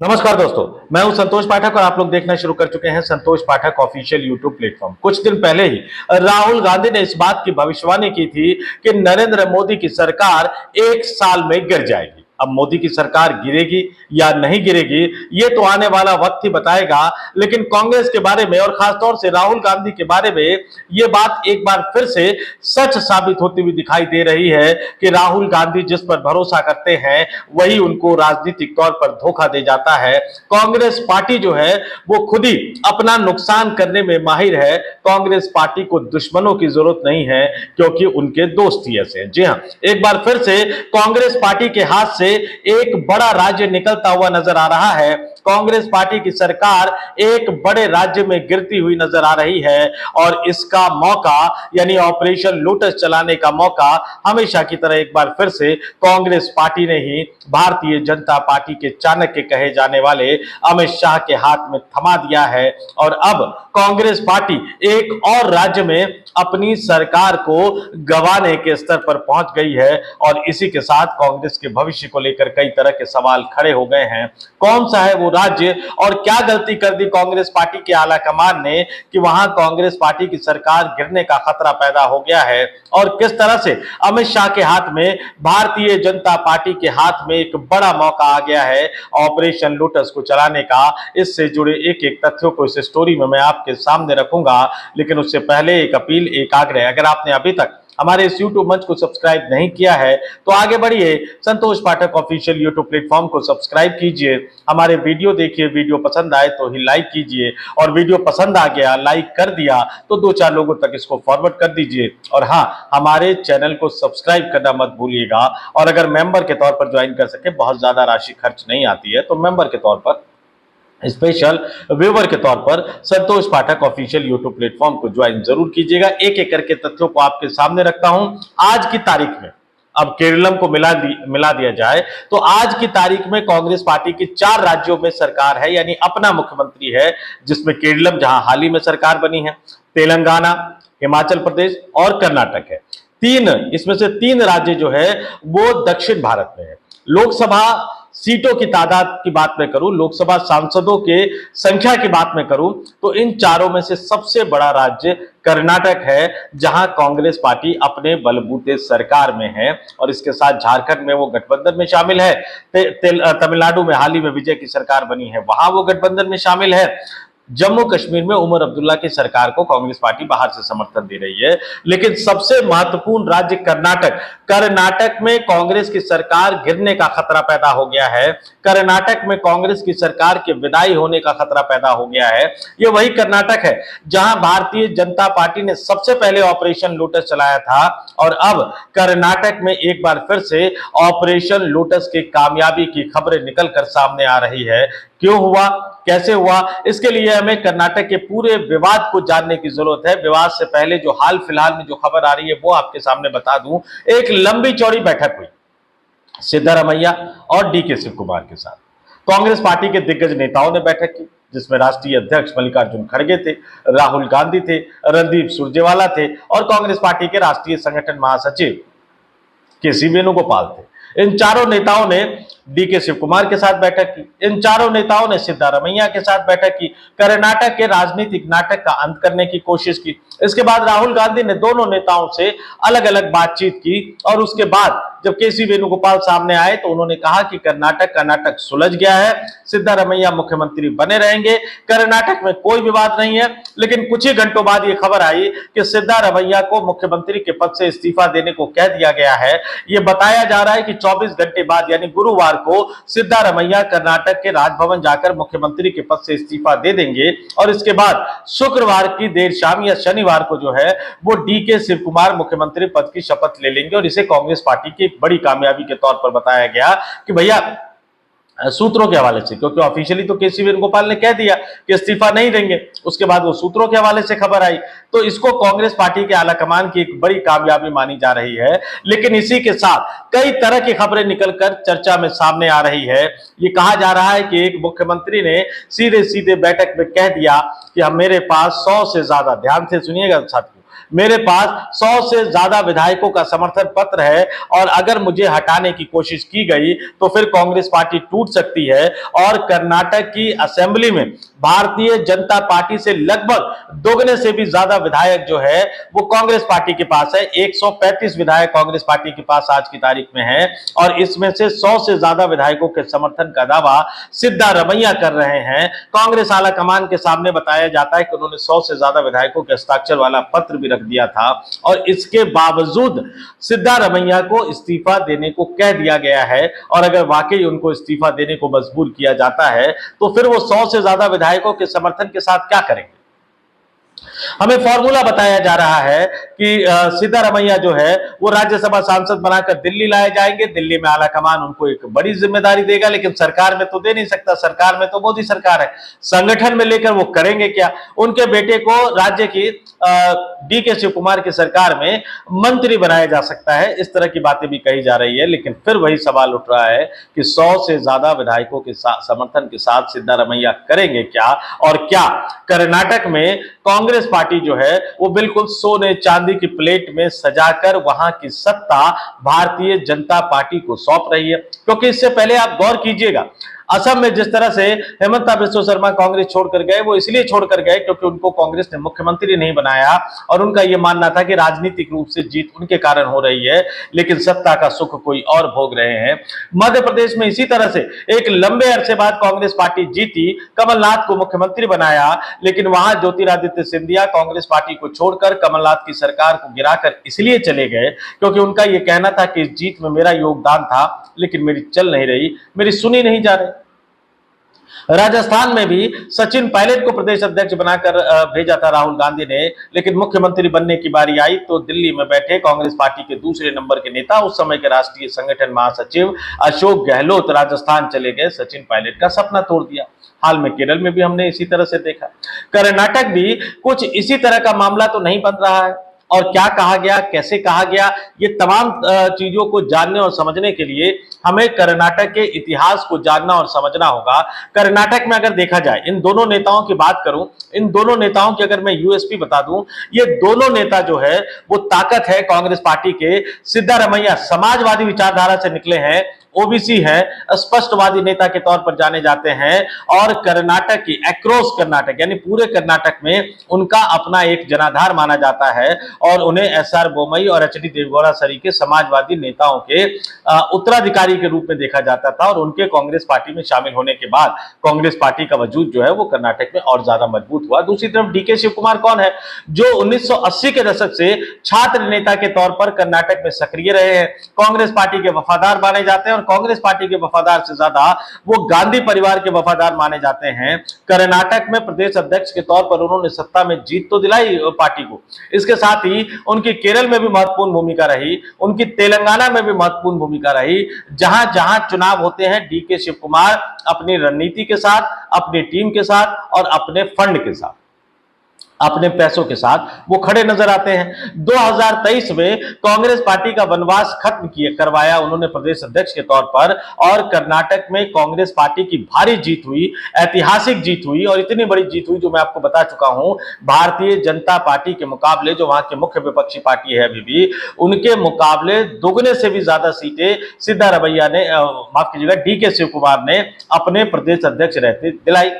नमस्कार दोस्तों, मैं हूं संतोष पाठक और आप लोग देखना शुरू कर चुके हैं संतोष पाठक ऑफिशियल यूट्यूब प्लेटफॉर्म। कुछ दिन पहले ही राहुल गांधी ने इस बात की भविष्यवाणी की थी कि नरेंद्र मोदी की सरकार 1 साल में गिर जाएगी। अब मोदी की सरकार गिरेगी या नहीं गिरेगी ये तो आने वाला वक्त ही बताएगा, लेकिन कांग्रेस के बारे में और खासतौर से राहुल गांधी के बारे में ये बात एक बार फिर से सच साबित होती हुई दिखाई दे रही है कि राहुल गांधी जिस पर भरोसा करते हैं वही उनको राजनीतिक तौर पर धोखा दे जाता है। कांग्रेस पार्टी जो है वो खुद ही अपना नुकसान करने में माहिर है। कांग्रेस पार्टी को दुश्मनों की जरूरत नहीं है क्योंकि उनके दोस्त ही ऐसे हैं। जी हां, एक बार फिर से कांग्रेस पार्टी के हाथ से एक बड़ा राज्य निकलता हुआ नजर आ रहा है। कांग्रेस पार्टी की सरकार एक बड़े राज्य में गिरती हुई नजर आ रही है और इसका मौका यानी ऑपरेशन लोटस चलाने का मौका हमेशा की तरह एक बार फिर से कांग्रेस पार्टी ने ही भारतीय जनता पार्टी के चाणक्य कहे जाने वाले अमित शाह के हाथ में थमा दिया है। और अब कांग्रेस पार्टी एक और राज्य में अपनी सरकार को गंवाने के स्तर पर पहुंच गई है और इसी के साथ कांग्रेस के भविष्य को लेकर कई तरह के सवाल खड़े हो गए हैं। कौन सा है वो राज्य और क्या गलती कर दी कांग्रेस पार्टी के आला कमान ने कि वहां कांग्रेस पार्टी की सरकार गिरने का खतरा पैदा हो गया है और किस तरह से अमित शाह के हाथ में भारतीय जनता पार्टी के हाथ में एक बड़ा मौका आ गया है ऑपरेशन लोटस को चलाने का। इससे जुड़े एक एक तथ्यों को इस स्टोरी में मैं आपके सामने रखूंगा, लेकिन उससे पहले एक अपील, एक आग्रह। अगर आपने अभी तक हमारे इस YouTube मंच को सब्सक्राइब नहीं किया है तो आगे बढ़िए, संतोष पाठक ऑफिशियल YouTube प्लेटफॉर्म को सब्सक्राइब कीजिए, हमारे वीडियो देखिए, वीडियो पसंद आए तो ही लाइक कीजिए और वीडियो पसंद आ गया, लाइक कर दिया तो 2-4 लोगों तक इसको फॉरवर्ड कर दीजिए। और हाँ, हमारे चैनल को सब्सक्राइब करना मत भूलिएगा और अगर मेंबर के तौर पर ज्वाइन कर सके, बहुत ज्यादा राशि खर्च नहीं आती है, तो मेंबर के तौर पर, स्पेशल व्यूवर के तौर पर संतोष पाठक ऑफिशियल यूट्यूब प्लेटफॉर्म को ज्वाइन जरूर कीजिएगा। एक एक करके तथ्यों को आपके सामने रखता हूं। आज की तारीख में, अब केरलम को मिला दिया जाए तो आज की तारीख में कांग्रेस पार्टी की 4 राज्यों में सरकार है, यानी अपना मुख्यमंत्री है, जिसमें केरलम जहां हाल ही में सरकार बनी है, तेलंगाना, हिमाचल प्रदेश और कर्नाटक है। इसमें से 3 राज्य जो है वो दक्षिण भारत में है। लोकसभा सीटों की तादाद की बात में करूं, लोकसभा सांसदों के संख्या की बात में करूं तो इन चारों में से सबसे बड़ा राज्य कर्नाटक है, जहां कांग्रेस पार्टी अपने बलबूते सरकार में है और इसके साथ झारखंड में वो गठबंधन में शामिल है। तमिलनाडु में हाल ही में विजय की सरकार बनी है, वहां वो गठबंधन में शामिल है। जम्मू कश्मीर में उमर अब्दुल्ला की सरकार को कांग्रेस पार्टी बाहर से समर्थन दे रही है। लेकिन सबसे महत्वपूर्ण राज्य कर्नाटक में कांग्रेस की सरकार गिरने का खतरा पैदा हो गया है। कर्नाटक में कांग्रेस की सरकार के विदाई होने का खतरा पैदा हो गया है। यह वही कर्नाटक है जहां भारतीय जनता पार्टी ने सबसे पहले ऑपरेशन लोटस चलाया था और अब कर्नाटक में एक बार फिर से ऑपरेशन लोटस की कामयाबी की खबरें निकलकर सामने आ रही है। क्यों हुआ, कैसे हुआ, इसके लिए हमें कर्नाटक के पूरे विवाद को जानने की जरूरत है। विवाद से पहले जो हाल फिलहाल में जो खबर आ रही है वो आपके सामने बता दूं। एक लंबी चौड़ी बैठक हुई सिद्धारमैया और डीके शिव कुमार के साथ। कांग्रेस पार्टी के दिग्गज नेताओं ने बैठक की, जिसमें राष्ट्रीय अध्यक्ष मल्लिकार्जुन खड़गे थे, राहुल गांधी थे, रणदीप सुरजेवाला थे और कांग्रेस पार्टी के राष्ट्रीय संगठन महासचिव के.सी. वेणुगोपाल थे। इन चारों नेताओं ने डीके शिव कुमार के साथ बैठक की, इन चारों नेताओं ने सिद्धारमैया के साथ बैठक की, कर्नाटक के राजनीतिक नाटक का अंत करने की कोशिश की। इसके बाद राहुल गांधी ने दोनों नेताओं से अलग अलग बातचीत की और उसके बाद जब के.सी. वेणुगोपाल सामने आए तो उन्होंने कहा कि कर्नाटक सुलझ गया है, सिद्धारमैया मुख्यमंत्री बने रहेंगे, कर्नाटक में कोई विवाद नहीं है। लेकिन कुछ ही घंटों बाद यह खबर आई कि सिद्धारमैया को मुख्यमंत्री के पद से इस्तीफा देने को कह दिया गया है। यह बताया जा रहा है कि 24 घंटे बाद यानी गुरुवार को सिद्धारमैया कर्नाटक के राजभवन जाकर मुख्यमंत्री के पद से इस्तीफा दे देंगे और इसके बाद शुक्रवार की देर शाम या शनिवार को जो है वो डीके शिव कुमार मुख्यमंत्री पद की शपथ ले लेंगे। और इसे कांग्रेस पार्टी की बड़ी कामयाबी के तौर पर बताया गया कि भैया सूत्रों के हवाले से, क्योंकि ऑफिशियली तो के.सी. वेणुगोपाल ने कह दिया कि इस्तीफा नहीं देंगे, उसके बाद वो सूत्रों के हवाले से खबर आई, तो इसको कांग्रेस पार्टी के आलाकमान की एक बड़ी कामयाबी मानी जा रही है। लेकिन इसी के साथ कई तरह की खबरें निकलकर चर्चा में सामने आ रही है। ये कहा जा रहा है कि एक मुख्यमंत्री ने सीधे सीधे बैठक में कह दिया कि हम मेरे पास 100 से ज्यादा, ध्यान से सुनिएगा साथियों, मेरे पास 100 से ज्यादा विधायकों का समर्थन पत्र है और अगर मुझे हटाने की कोशिश की गई तो फिर कांग्रेस पार्टी टूट सकती है और कर्नाटक की असेंबली में भारतीय जनता पार्टी से लगभग दोगुने से भी ज्यादा विधायक जो है वो कांग्रेस पार्टी के पास है। 135 विधायक कांग्रेस पार्टी के पास आज की तारीख में है और इसमें से 100 से ज्यादा विधायकों के समर्थन का दावा सिद्धारमैया कर रहे हैं। कांग्रेस आला कमान के सामने बताया जाता है कि उन्होंने 100 से ज्यादा विधायकों के हस्ताक्षर वाला पत्र भी रख दिया था और इसके बावजूद सिद्धारमैया को इस्तीफा देने को कह दिया गया है और अगर वाकई उनको इस्तीफा देने को मजबूर किया जाता है तो फिर वो 100 से ज्यादा विधायकों के समर्थन के साथ क्या करेंगे। हमें फॉर्मूला बताया जा रहा है कि सिद्धारमैया जो है वो राज्यसभा सांसद बनाकर दिल्ली लाए जाएंगे। दिल्ली में आला कमान उनको एक बड़ी जिम्मेदारी देगा, लेकिन सरकार में तो दे नहीं सकता, सरकार में तो मोदी सरकार है। संगठन में लेकर वो करेंगे क्या? उनके बेटे को राज्य की डीके शिव कुमार की सरकार में मंत्री बनाया जा सकता है, इस तरह की बातें भी कही जा रही है। लेकिन फिर वही सवाल उठ रहा है कि 100 से ज्यादा विधायकों के समर्थन के साथ सिद्धारमैया करेंगे क्या और क्या कर्नाटक में कांग्रेस पार्टी जो है वो बिल्कुल सोने चांदी की प्लेट में सजाकर वहां की सत्ता भारतीय जनता पार्टी को सौंप रही है। क्योंकि इससे पहले आप गौर कीजिएगा, असम में जिस तरह से हेमंता बिस्वा शर्मा कांग्रेस छोड़कर गए वो इसलिए छोड़कर गए क्योंकि उनको कांग्रेस ने मुख्यमंत्री नहीं बनाया और उनका यह मानना था कि राजनीतिक रूप से जीत उनके कारण हो रही है, लेकिन सत्ता का सुख कोई और भोग रहे हैं। मध्य प्रदेश में इसी तरह से एक लंबे अरसे बाद कांग्रेस पार्टी जीती, कमलनाथ को मुख्यमंत्री बनाया, लेकिन वहां ज्योतिरादित्य सिंधिया कांग्रेस पार्टी को छोड़कर कमलनाथ की सरकार को गिराकर इसलिए चले गए क्योंकि उनका यह कहना था कि इस जीत में मेरा योगदान था, लेकिन मेरी चल नहीं रही, मेरी सुनी नहीं जा रही। राजस्थान में भी सचिन पायलट को प्रदेश अध्यक्ष बनाकर भेजा था राहुल गांधी ने, लेकिन मुख्यमंत्री बनने की बारी आई तो दिल्ली में बैठे कांग्रेस पार्टी के दूसरे नंबर के नेता, उस समय के राष्ट्रीय संगठन महासचिव अशोक गहलोत राजस्थान चले गए, सचिन पायलट का सपना तोड़ दिया। हाल में केरल में भी हमने इसी तरह से देखा। कर्नाटक भी कुछ इसी तरह का मामला तो नहीं बन रहा है और क्या कहा गया, कैसे कहा गया, ये तमाम चीजों को जानने और समझने के लिए हमें कर्नाटक के इतिहास को जानना और समझना होगा। कर्नाटक में अगर देखा जाए, इन दोनों नेताओं की बात करूं, इन दोनों नेताओं की अगर मैं यूएसपी बता दूं, ये दोनों नेता जो है वो ताकत है कांग्रेस पार्टी के। सिद्धारमैया समाजवादी विचारधारा से निकले हैं, ओबीसी है, स्पष्टवादी नेता के तौर पर जाने जाते हैं और कर्नाटक की अक्रॉस कर्नाटक यानी पूरे कर्नाटक में उनका अपना एक जनाधार माना जाता है और उन्हें एसआर बोमई और एचडी देवेगौड़ा सरीखे समाजवादी नेताओं के उत्तराधिकारी के रूप में देखा जाता था और उनके कांग्रेस पार्टी में शामिल होने के बाद कांग्रेस पार्टी का वजूद जो है वो कर्नाटक में और ज्यादा मजबूत हुआ। दूसरी तरफ डीके शिव कुमार कौन है, जो 1980 के दशक से छात्र नेता के तौर पर कर्नाटक में सक्रिय रहे हैं, कांग्रेस पार्टी के वफादार माने जाते हैं और कांग्रेस पार्टी के वफादार से ज्यादा वो गांधी परिवार के वफादार माने जाते हैं। कर्नाटक में प्रदेश अध्यक्ष के तौर पर उन्होंने सत्ता में जीत तो दिलाई पार्टी को, इसके साथ ही उनकी केरल में भी महत्वपूर्ण भूमिका रही, उनकी तेलंगाना में भी महत्वपूर्ण भूमिका रही। जहां जहां चुनाव होते हैं डीके शिव कुमार अपनी रणनीति के साथ, अपनी टीम के साथ और अपने फंड के साथ, अपने पैसों के साथ वो खड़े नजर आते हैं। 2023 में कांग्रेस पार्टी का वनवास खत्म करवाया उन्होंने प्रदेश अध्यक्ष के तौर पर और कर्नाटक में कांग्रेस पार्टी की भारी जीत हुई, ऐतिहासिक जीत हुई और इतनी बड़ी जीत हुई जो मैं आपको बता चुका हूं, भारतीय जनता पार्टी के मुकाबले जो वहां के मुख्य विपक्षी पार्टी है अभी भी, उनके मुकाबले दोगुने से भी ज्यादा सीटें सिद्धारमैया ने माफ कीजिएगा डीके शिव कुमार ने अपने प्रदेश अध्यक्ष रहते दिलाई।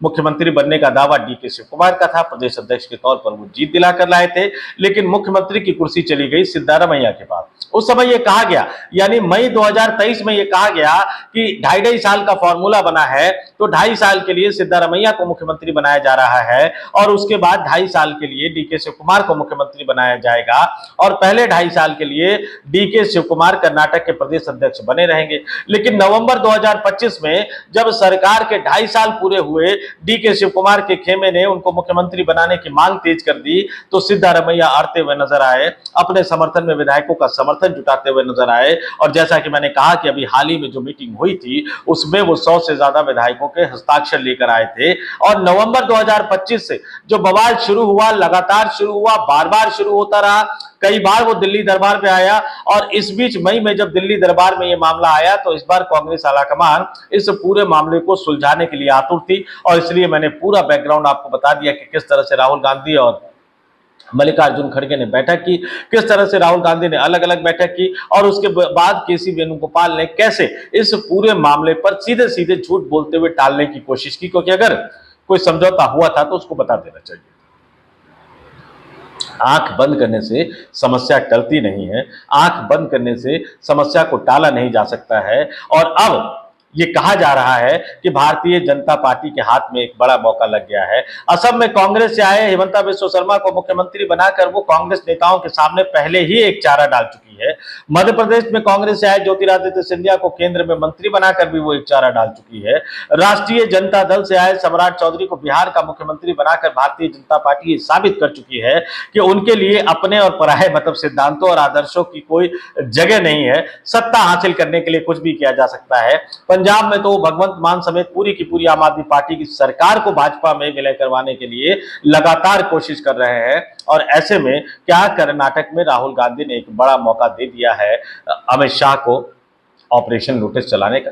मुख्यमंत्री बनने का दावा डीके शिव कुमार का था, प्रदेश अध्यक्ष के तौर पर वो जीत दिलाकर लाए थे, लेकिन मुख्यमंत्री की कुर्सी चली गई सिद्धारमैया के पास। उस समय यह कहा गया, यानी मई 2023 में यह कहा गया कि 2.5 साल का फॉर्मूला बना है, तो 2.5 साल के लिए सिद्धारमैया को मुख्यमंत्री बनाया जा रहा है और उसके बाद 2.5 साल के लिए डीके शिव कुमार को मुख्यमंत्री बनाया जाएगा और पहले 2.5 साल के लिए डीके शिव कुमार कर्नाटक के प्रदेश अध्यक्ष बने रहेंगे। लेकिन नवंबर 2025 में जब सरकार के 2.5 साल पूरे हुए, डीके शिव कुमार के खेमे ने उनको मुख्यमंत्री बनाने की मांग तेज कर दी, तो सिद्धारमैया आते हुए नजर आए, अपने समर्थन में विधायकों का समर्थन जुटाते हुए नजर आए और जैसा कि मैंने कहा कि अभी हाल ही में जो मीटिंग हुई थी उसमें वो 100 से ज्यादा विधायकों के हस्ताक्षर लेकर आए थे और नवंबर 2025 से जो बवाल शुरू हुआ, लगातार शुरू हुआ, बार बार शुरू होता रहा, कई बार वो दिल्ली दरबार पे आया और इस बीच मई में जब दिल्ली दरबार में ये मामला आया तो इस बार कांग्रेस आलाकमान इस पूरे मामले को सुलझाने के लिए आतुर थी और इसलिए मैंने पूरा बैकग्राउंड आपको बता दिया कि किस तरह से राहुल गांधी और मल्लिकार्जुन खड़गे ने बैठक की, किस तरह से राहुल गांधी ने अलग अलग बैठक की और उसके बाद केसी वेणुगोपाल ने कैसे इस पूरे मामले पर सीधे सीधे झूठ बोलते हुए टालने की कोशिश की, क्योंकि अगर कोई समझौता हुआ था तो उसको बता देना चाहिए। आंख बंद करने से समस्या टलती नहीं है, आंख बंद करने से समस्या को टाला नहीं जा सकता है। और अब ये कहा जा रहा है कि भारतीय जनता पार्टी के हाथ में एक बड़ा मौका लग गया है। असम में कांग्रेस से आए हिमंता बिस्वा शर्मा को मुख्यमंत्री बनाकर वो कांग्रेस नेताओं के सामने पहले ही एक चारा डाल चुकी है। मध्य प्रदेश में कांग्रेस से आए ज्योतिरादित्य सिंधिया को केंद्र में मंत्री बनाकर भी वो एक चारा डाल चुकी है। राष्ट्रीय जनता दल से आए सम्राट चौधरी को बिहार का मुख्यमंत्री बनाकर भारतीय जनता पार्टी ये साबित कर चुकी है कि उनके लिए अपने और पराये मतलब सिद्धांतों और आदर्शों की कोई जगह नहीं है। सत्ता हासिल करने के लिए कुछ भी किया जा सकता है। पंजाब में तो भगवंत मान समेत पूरी की पूरी आम आदमी पार्टी की सरकार को भाजपा में विलय करवाने के लिए लगातार कोशिश कर रहे हैं। और ऐसे में क्या कर्नाटक में राहुल गांधी ने एक बड़ा मौका दे दिया है अमित शाह को ऑपरेशन लोटस चलाने का।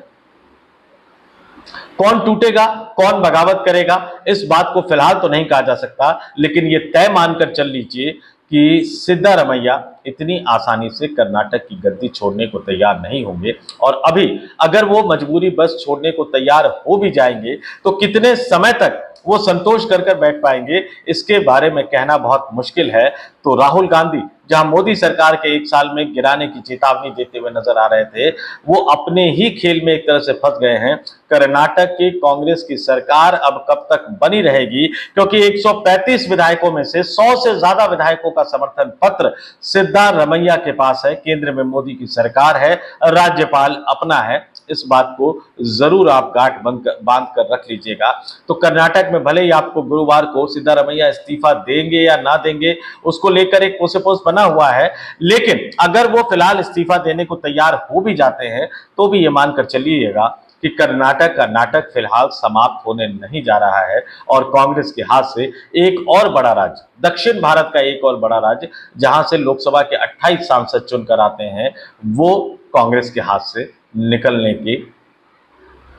कौन टूटेगा, कौन बगावत करेगा, इस बात को फिलहाल तो नहीं कहा जा सकता, लेकिन यह तय मानकर चल लीजिए कि सिद्धारमैया इतनी आसानी से कर्नाटक की गद्दी छोड़ने को तैयार नहीं होंगे। और अभी अगर वो मजबूरी बस छोड़ने को तैयार हो भी जाएंगे तो कितने समय तक वो संतोष कर बैठ पाएंगे, इसके बारे में कहना बहुत मुश्किल है। तो राहुल गांधी जहां मोदी सरकार के 1 साल में गिराने की चेतावनी देते हुए नजर आ रहे थे, वो अपने ही खेल में एक तरह से फंस गए हैं। कर्नाटक की कांग्रेस की सरकार अब कब तक बनी रहेगी, क्योंकि 135 विधायकों में से 100 से ज्यादा विधायकों का समर्थन पत्र सिद्धारमैया के पास है। केंद्र में मोदी की सरकार है, राज्यपाल अपना है। इस बात को जरूर आप गांठ बांध कर रख लीजिएगा। तो कर्नाटक में भले ही आपको गुरुवार को सिद्धारमैया इस्तीफा देंगे या ना देंगे, उसको लेकर एक पोसेपोस बना हुआ है, लेकिन अगर वो फिलहाल इस्तीफा देने को तैयार हो भी जाते हैं तो भी ये मानकर चलिएगा कि कर्नाटक का नाटक फिलहाल समाप्त होने नहीं जा रहा है। और कांग्रेस के हाथ से एक और बड़ा राज्य, दक्षिण भारत का एक और बड़ा राज्य जहां से लोकसभा के 28 सांसद चुनकर आते हैं, वो कांग्रेस के हाथ से निकलने की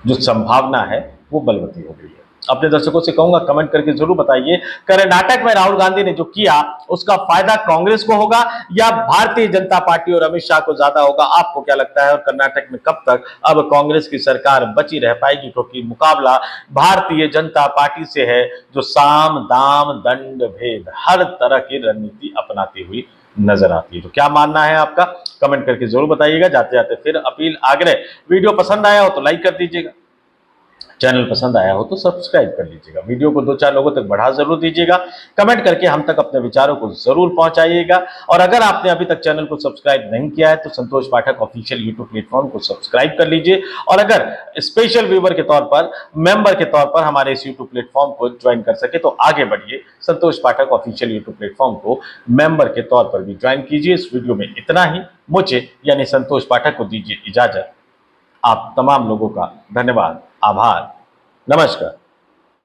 जो संभावना है वो बलवती हो गई है। अपने दर्शकों से कहूंगा कमेंट करके जरूर बताइए, कर्नाटक में राहुल गांधी ने जो किया उसका फायदा कांग्रेस को होगा या भारतीय जनता पार्टी और अमित शाह को ज्यादा होगा? आपको क्या लगता है? और कर्नाटक में कब तक अब कांग्रेस की सरकार बची रह पाएगी, क्योंकि मुकाबला भारतीय जनता पार्टी से है जो साम दाम दंड भेद हर तरह की रणनीति अपनाती हुई नजर आती है। तो क्या मानना है आपका? कमेंट करके जरूर बताइएगा। जाते जाते फिर अपील, आग्रह, वीडियो पसंद आया हो तो लाइक कर दीजिएगा, चैनल पसंद आया हो तो सब्सक्राइब कर लीजिएगा, वीडियो को 2-4 लोगों तक बढ़ा जरूर दीजिएगा, कमेंट करके हम तक अपने विचारों को जरूर पहुंचाइएगा। और अगर आपने अभी तक चैनल को सब्सक्राइब नहीं किया है तो संतोष पाठक ऑफिशियल यूट्यूब प्लेटफॉर्म को सब्सक्राइब कर लीजिए। और अगर स्पेशल व्यूअर के तौर पर, मेंबर के तौर पर हमारे इस यूट्यूब प्लेटफॉर्म को ज्वाइन कर सके तो आगे बढ़िए, संतोष पाठक ऑफिशियल यूट्यूब प्लेटफॉर्म को मेंबर के तौर पर भी ज्वाइन कीजिए। इस वीडियो में इतना ही। मुझे यानी संतोष पाठक को दीजिए इजाजत। आप तमाम लोगों का धन्यवाद, आभार, नमस्कार।